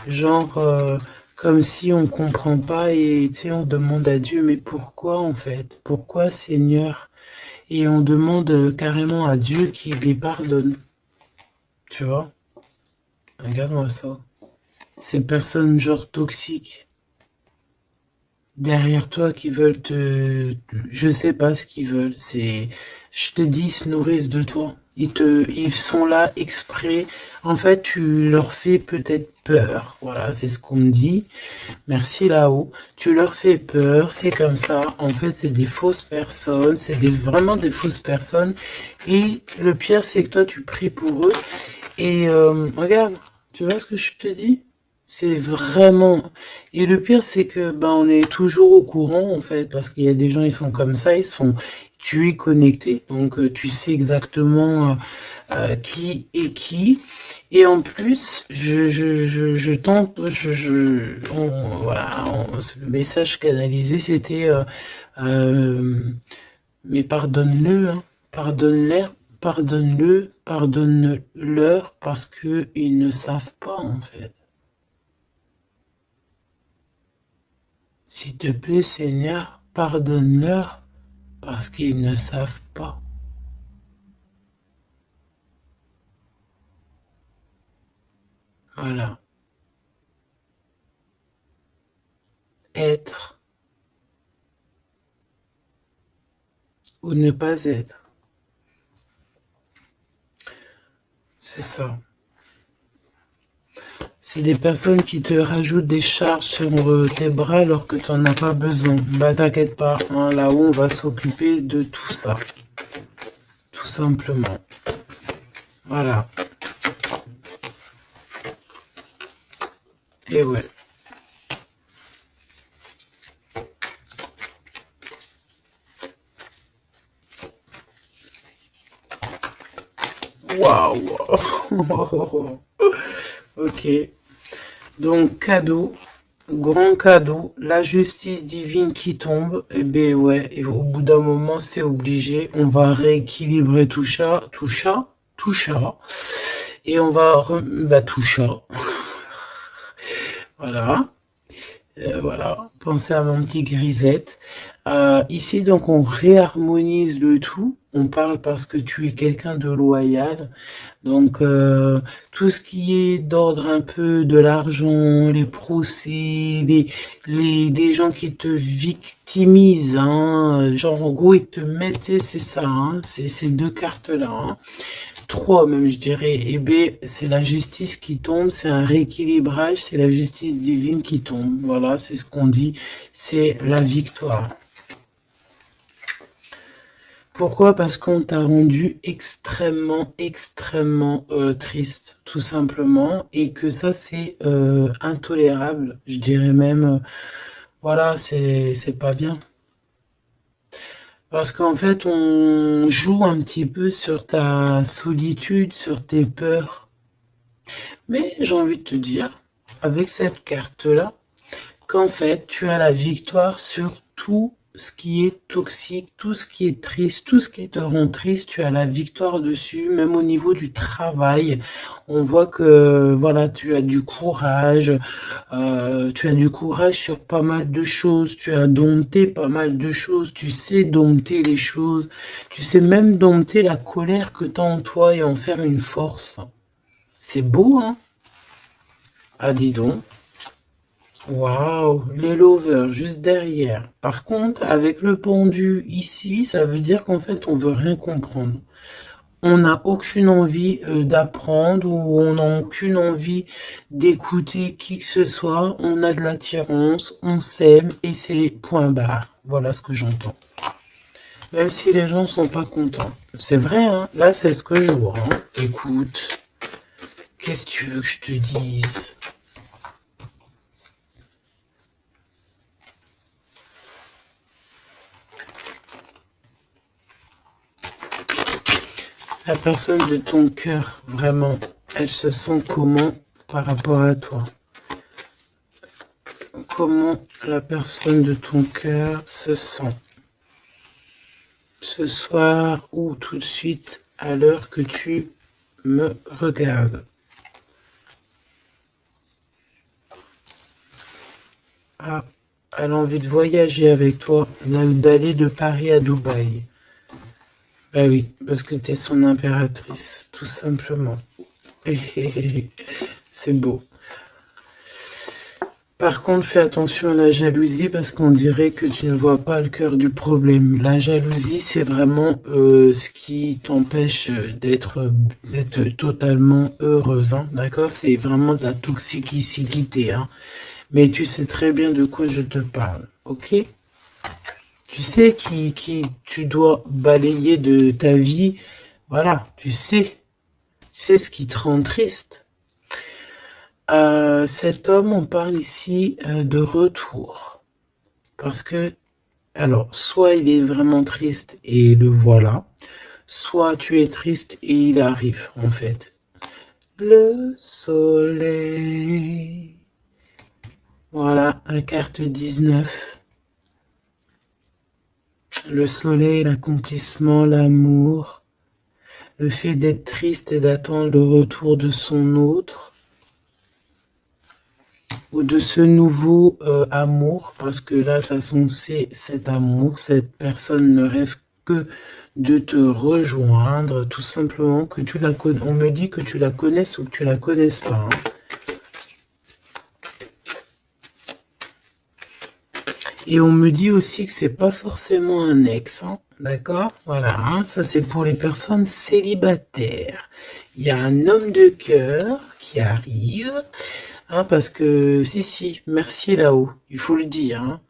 genre comme si on comprend pas et tu sais on demande à Dieu mais pourquoi en fait? Pourquoi Seigneur? Et on demande carrément à Dieu qu'il les pardonne. Tu vois? Regarde-moi ça. Ces personnes genre toxiques. derrière toi qui veulent te... Je sais pas ce qu'ils veulent, c'est... Je te dis, ils se nourrissent de toi. Ils sont là exprès. En fait, tu leur fais peut-être peur. Voilà, c'est ce qu'on me dit. Merci là-haut. Tu leur fais peur, c'est comme ça. En fait, c'est des fausses personnes. Vraiment des fausses personnes. Et le pire, c'est que toi, tu pries pour eux. Et regarde, tu vois ce que je te dis? C'est vraiment... Et le pire, c'est que ben on est toujours au courant, en fait, parce qu'il y a des gens, ils sont comme ça, tu es connecté, donc tu sais exactement qui est qui. Et en plus, je tente, voilà, le message canalisé, c'était, euh, mais pardonne-le, hein, pardonne-leur, pardonne-le, pardonne-leur, parce que ils ne savent pas, en fait. S'il te plaît, Seigneur, pardonne-leur, parce qu'ils ne savent pas. Voilà. Être ou ne pas être. C'est ça. C'est des personnes qui te rajoutent des charges sur tes bras alors que tu n'en as pas besoin. Bah t'inquiète pas, hein, là-haut on va s'occuper de tout ça. Tout simplement. Voilà. Et ouais. Waouh. Ok. Donc cadeau. Grand cadeau, la justice divine qui tombe, et ben ouais, et au bout d'un moment c'est obligé, on va rééquilibrer tout ça, et on va, tout ça, voilà, voilà, pensez à mon petit grisette. Ici donc on réharmonise le tout, on parle parce que tu es quelqu'un de loyal, donc tout ce qui est d'ordre un peu de l'argent, les procès, les gens qui te victimisent, hein, genre en gros ils te mettent, c'est ça, hein, c'est ces deux cartes-là, hein, trois même je dirais, et B c'est la justice qui tombe, c'est un rééquilibrage, c'est la justice divine qui tombe, voilà, c'est ce qu'on dit, c'est la victoire. Pourquoi? Parce qu'on t'a rendu extrêmement, extrêmement triste, tout simplement, et que ça c'est intolérable. Je dirais même, voilà, c'est pas bien. Parce qu'en fait, on joue un petit peu sur ta solitude, sur tes peurs. Mais j'ai envie de te dire, avec cette carte-là, qu'en fait, tu as la victoire sur tout ce qui est toxique, tout ce qui est triste, tout ce qui te rend triste, tu as la victoire dessus, même au niveau du travail. On voit que, voilà, tu as du courage sur pas mal de choses, tu as dompté pas mal de choses, tu sais dompter les choses, tu sais même dompter la colère que tu as en toi et en faire une force. C'est beau, hein? Ah, dis donc. Waouh, les lovers juste derrière. Par contre, avec le pendu ici, ça veut dire qu'en fait, on veut rien comprendre. On n'a aucune envie d'apprendre ou on n'a aucune envie d'écouter qui que ce soit. On a de l'attirance, on s'aime et c'est point barre. Voilà ce que j'entends. Même si les gens sont pas contents. C'est vrai, hein. Là, c'est ce que je vois, hein. Écoute, qu'est-ce que tu veux que je te dise? La personne de ton cœur, vraiment, elle se sent comment par rapport à toi? Comment la personne de ton cœur se sent ce soir ou tout de suite à l'heure que tu me regardes? Ah, elle a envie de voyager avec toi, d'aller de Paris à Dubaï. Bah oui, parce que tu es son impératrice, tout simplement. C'est beau. Par contre, fais attention à la jalousie parce qu'on dirait que tu ne vois pas le cœur du problème. La jalousie, c'est vraiment ce qui t'empêche d'être totalement heureuse, hein, d'accord? C'est vraiment de la toxicité, hein. Mais tu sais très bien de quoi je te parle, ok? Tu sais qui tu dois balayer de ta vie. Voilà, tu sais ce qui te rend triste. Cet homme, on parle ici de retour. Parce que, alors, soit il est vraiment triste et le voilà, soit tu es triste et il arrive, en fait. Le soleil. Voilà, la carte 19. Le soleil, l'accomplissement, l'amour, le fait d'être triste et d'attendre le retour de son autre, ou de ce nouveau amour, parce que là, de toute façon, c'est cet amour, cette personne ne rêve que de te rejoindre, tout simplement, que tu la connais. On me dit que tu la connaisses ou que tu la connaisses pas, hein. Et on me dit aussi que c'est pas forcément un ex, hein, d'accord? Voilà, hein, ça c'est pour les personnes célibataires. Il y a un homme de cœur qui arrive, hein, parce que, si, merci là-haut, il faut le dire, hein.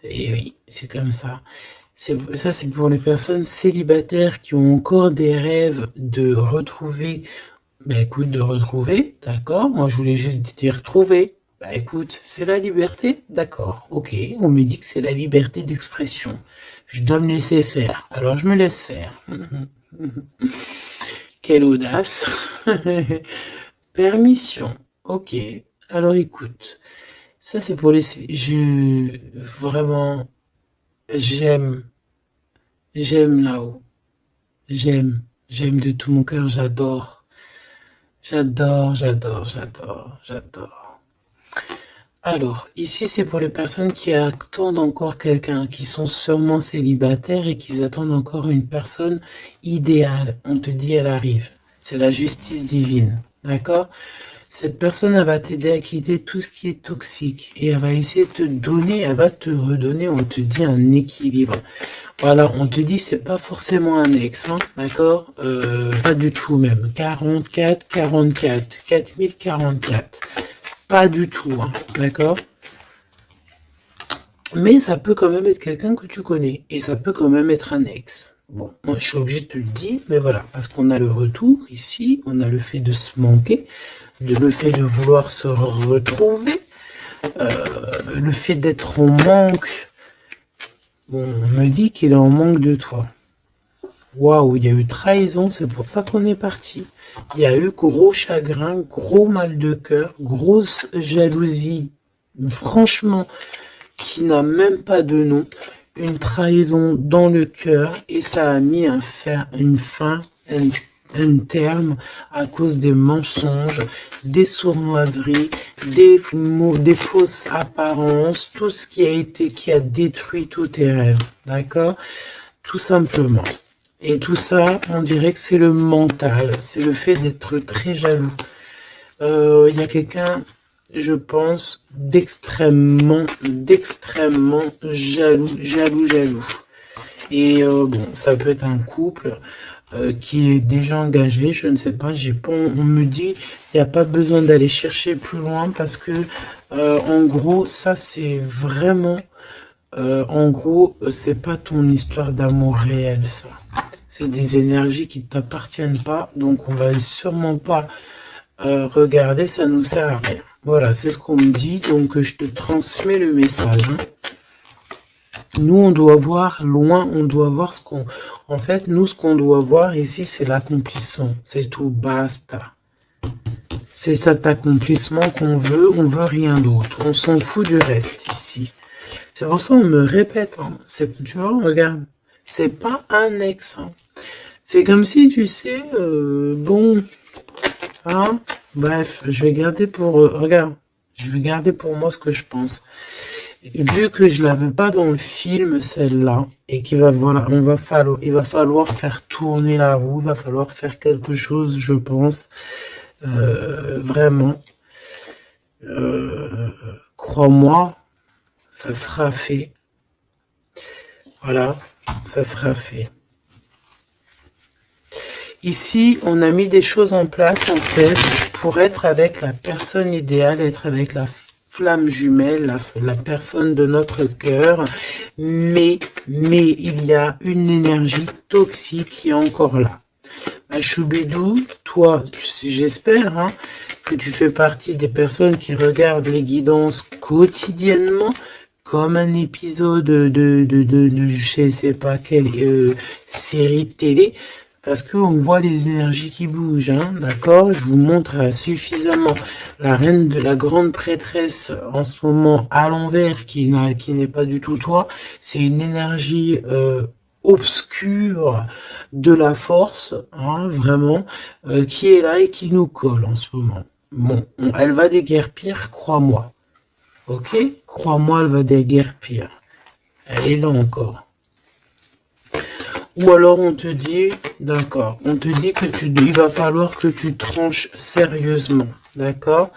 Et oui, c'est comme ça. Ça, c'est pour les personnes célibataires qui ont encore des rêves de retrouver. Ben écoute, de retrouver, d'accord. Moi, je voulais juste dire trouver. Bah écoute, c'est la liberté, d'accord. Ok, on me dit que c'est la liberté d'expression. Je dois me laisser faire, alors je me laisse faire. Quelle audace. Permission. Ok. Alors écoute, ça c'est pour les... Vraiment, j'aime là-haut. J'aime de tout mon cœur, j'adore. J'adore. Alors, ici, c'est pour les personnes qui attendent encore quelqu'un, qui sont sûrement célibataires et qui attendent encore une personne idéale. On te dit, elle arrive. C'est la justice divine, d'accord? Cette personne, elle va t'aider à quitter tout ce qui est toxique et elle va essayer de te donner, elle va te redonner, on te dit, un équilibre. Voilà, on te dit, c'est pas forcément un ex, hein, d'accord? Pas du tout même. 44, 4044. Pas du tout, hein, d'accord? Mais ça peut quand même être quelqu'un que tu connais. Et ça peut quand même être un ex. Bon, moi je suis obligé de te le dire, mais voilà. Parce qu'on a le retour ici, on a le fait de se manquer, le fait de vouloir se retrouver, le fait d'être en manque. Bon, on me dit qu'il est en manque de toi. Waouh, il y a eu trahison, c'est pour ça qu'on est parti. Il y a eu gros chagrin, gros mal de cœur, grosse jalousie, franchement, qui n'a même pas de nom. Une trahison dans le cœur et ça a mis un fin, un terme à cause des mensonges, des sournoiseries, des fausses apparences, tout ce qui a détruit tous tes rêves, d'accord? Tout simplement. Et tout ça, on dirait que c'est le mental, c'est le fait d'être très jaloux. Il y a quelqu'un, je pense, d'extrêmement jaloux. Et bon, ça peut être un couple qui est déjà engagé, je ne sais pas, on me dit, il n'y a pas besoin d'aller chercher plus loin parce que, en gros, ça c'est vraiment, en gros, c'est pas ton histoire d'amour réel, ça. C'est des énergies qui ne t'appartiennent pas, donc on va sûrement pas regarder, ça nous sert à rien. Voilà, c'est ce qu'on me dit, donc je te transmets le message, hein. Nous, on doit voir loin, on doit voir ce qu'on... En fait, nous, ce qu'on doit voir ici, c'est l'accomplissement. C'est tout, basta. C'est cet accomplissement qu'on veut, on veut rien d'autre. On s'en fout du reste ici. C'est pour ça qu'on me répète, hein. Tu vois, regarde, c'est pas un ex, hein. C'est comme si, tu sais, bon, hein, bref, je vais garder pour... regarde, je vais garder pour moi ce que je pense. Vu que je l'avais pas dans le film, celle-là, et qu'il va, voilà, il va falloir faire tourner la roue, il va falloir faire quelque chose, je pense, vraiment, crois-moi, ça sera fait. Voilà, ça sera fait. Ici, on a mis des choses en place, en fait, pour être avec la personne idéale, être avec la flamme jumelle, la personne de notre cœur. Mais il y a une énergie toxique qui est encore là. Choubidou, toi, j'espère hein, que tu fais partie des personnes qui regardent les guidances quotidiennement, comme un épisode de je ne sais pas quelle série de télé, parce qu'on voit les énergies qui bougent, hein, d'accord? Je vous montre suffisamment la reine de la grande prêtresse en ce moment à l'envers, qui n'est pas du tout toi. C'est une énergie obscure de la force, hein, vraiment, qui est là et qui nous colle en ce moment. Bon, elle va déguerpir, crois-moi. Ok? Crois-moi, elle va déguerpir. Elle est là encore. Ou alors on te dit, d'accord, on te dit que il va falloir que tu tranches sérieusement, d'accord?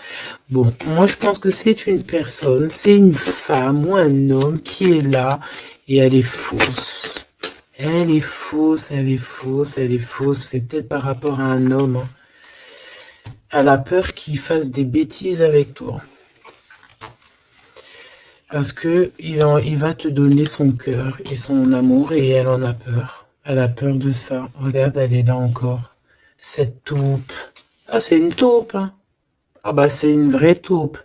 Bon, moi je pense que c'est une personne, c'est une femme ou un homme qui est là et elle est fausse. Elle est fausse, elle est fausse, elle est fausse. C'est peut-être par rapport à un homme. Hein. Elle a peur qu'il fasse des bêtises avec toi. Parce que il va te donner son cœur et son amour et elle en a peur. Elle a peur de ça. Regarde, elle est là encore. Cette taupe. Ah, c'est une taupe. Hein. Ah bah, c'est une vraie taupe.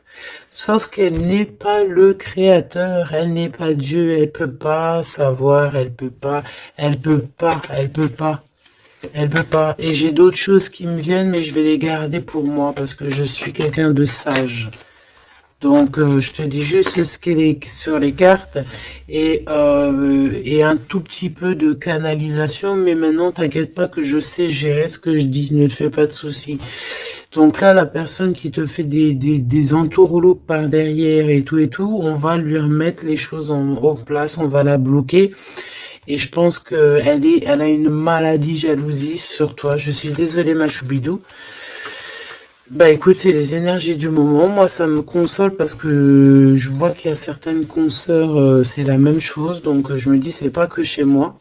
Sauf qu'elle n'est pas le créateur. Elle n'est pas Dieu. Elle peut pas savoir. Elle peut pas. Elle peut pas. Elle peut pas. Elle peut pas. Et j'ai d'autres choses qui me viennent, mais je vais les garder pour moi parce que je suis quelqu'un de sage. Donc, je te dis juste ce qu'il est sur les cartes et un tout petit peu de canalisation. Mais maintenant, t'inquiète pas que je sais gérer ce que je dis. Ne te fais pas de soucis. Donc là, la personne qui te fait des entourloupes par derrière et tout, on va lui remettre les choses en place. On va la bloquer. Et je pense elle a une maladie jalousie sur toi. Je suis désolée, ma choubidou. Bah écoute, c'est les énergies du moment. Moi, ça me console parce que je vois qu'il y a certaines consoeurs, c'est la même chose. Donc, je me dis, c'est pas que chez moi.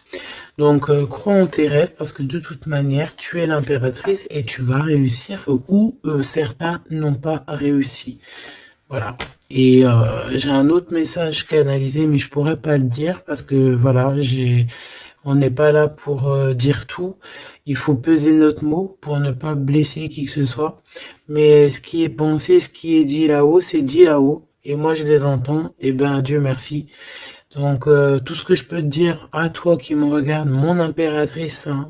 Donc, crois en tes rêves parce que de toute manière, tu es l'impératrice et tu vas réussir où certains n'ont pas réussi. Voilà. Et j'ai un autre message canalisé, mais je pourrais pas le dire parce que voilà, on n'est pas là pour dire tout. Il faut peser notre mot pour ne pas blesser qui que ce soit. Mais ce qui est pensé, ce qui est dit là-haut, c'est dit là-haut. Et moi, je les entends. Et ben, Dieu merci. Donc, tout ce que je peux te dire à toi qui me regarde, mon impératrice, hein,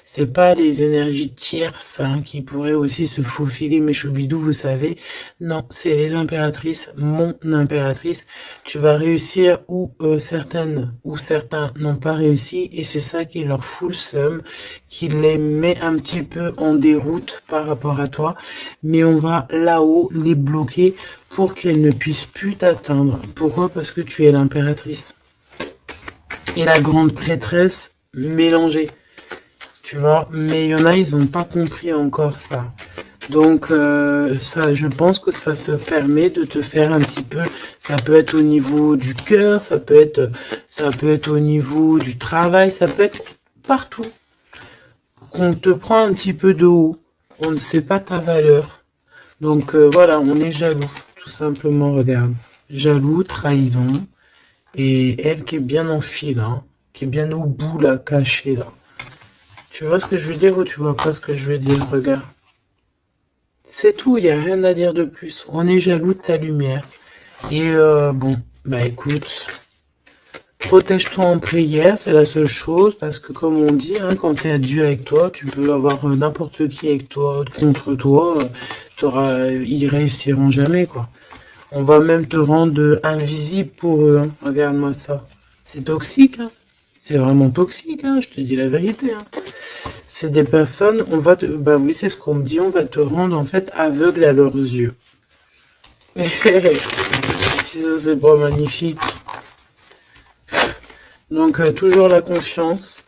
c'est pas les énergies tierces hein, qui pourraient aussi se faufiler mes choubidous, vous savez. Non, c'est les impératrices, mon impératrice. Tu vas réussir où certaines ou certains n'ont pas réussi et c'est ça qui leur fout le seum, qui les met un petit peu en déroute par rapport à toi. Mais on va là-haut les bloquer pour qu'elle ne puisse plus t'atteindre. Pourquoi? Parce que tu es l'impératrice. Et la grande prêtresse mélangée. Tu vois? Mais il y en a, ils n'ont pas compris encore ça. Donc, ça, je pense que ça se permet de te faire un petit peu... Ça peut être au niveau du cœur, ça peut être au niveau du travail, ça peut être partout. On te prend un petit peu de haut. On ne sait pas ta valeur. Donc, voilà, on est jaloux. Tout simplement, regarde. Jaloux, trahison. Et elle qui est bien en fil, hein, qui est bien au bout, là, cachée, là. Tu vois ce que je veux dire ou tu vois pas ce que je veux dire? Regarde. C'est tout, il n'y a rien à dire de plus. On est jaloux de ta lumière. Et bon, bah écoute, protège-toi en prière, c'est la seule chose, parce que comme on dit, hein, quand tu es à Dieu avec toi, tu peux avoir n'importe qui avec toi, contre toi, ils réussiront jamais, quoi. On va même te rendre invisible pour eux. Hein. Regarde-moi ça. C'est toxique. Hein. C'est vraiment toxique. Hein. Je te dis la vérité. Hein. C'est des personnes, bah oui, c'est ce qu'on me dit. On va te rendre en fait aveugle à leurs yeux. Si ça c'est pas magnifique. Donc toujours la confiance.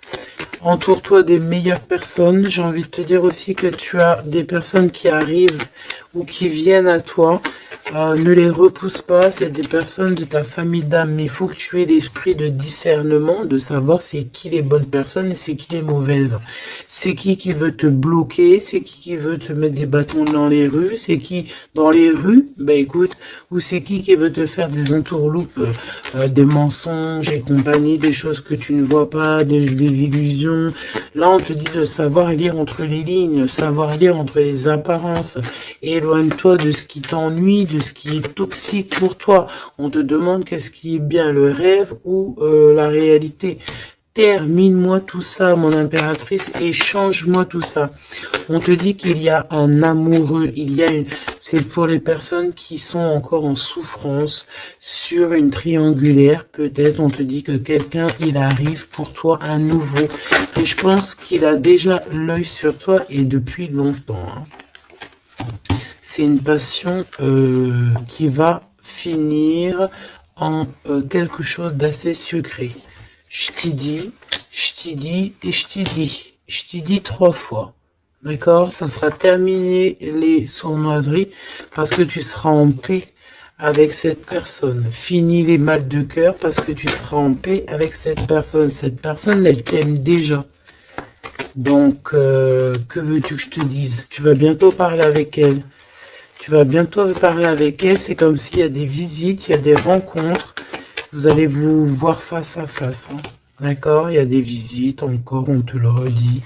Entoure-toi des meilleures personnes. J'ai envie de te dire aussi que tu as des personnes qui arrivent ou qui viennent à toi Ne les repousse pas, c'est des personnes de ta famille d'âme, mais il faut que tu aies l'esprit de discernement, de savoir c'est qui les bonnes personnes et c'est qui les mauvaises. C'est qui veut te bloquer, c'est qui veut te mettre des bâtons dans les rues, c'est qui dans les rues, bah écoute, ou c'est qui veut te faire des entourloupes, des mensonges et compagnie, des choses que tu ne vois pas, des illusions. Là, on te dit de savoir lire entre les lignes, savoir lire entre les apparences. Éloigne-toi de ce qui t'ennuie, de ce qui est toxique pour toi. On te demande qu'est-ce qui est bien, le rêve ou la réalité. Termine-moi tout ça, mon impératrice, et change-moi tout ça. On te dit qu'il y a un amoureux, c'est pour les personnes qui sont encore en souffrance, sur une triangulaire, peut-être, on te dit que quelqu'un, il arrive pour toi à nouveau. Et je pense qu'il a déjà l'œil sur toi, et depuis longtemps, hein. C'est une passion qui va finir en quelque chose d'assez sucré. Je t'y dis, je t'y dis et je t'y dis. Je t'y dis 3 fois. D'accord? Ça sera terminé les sournoiseries parce que tu seras en paix avec cette personne. Fini les mal de cœur parce que tu seras en paix avec cette personne. Cette personne, elle t'aime déjà. Donc, que veux-tu que je te dise? Tu vas bientôt parler avec elle. Tu vas bientôt parler avec elle. C'est comme s'il y a des visites, il y a des rencontres. Vous allez vous voir face à face. Hein. D'accord? Il y a des visites encore, on te le redit.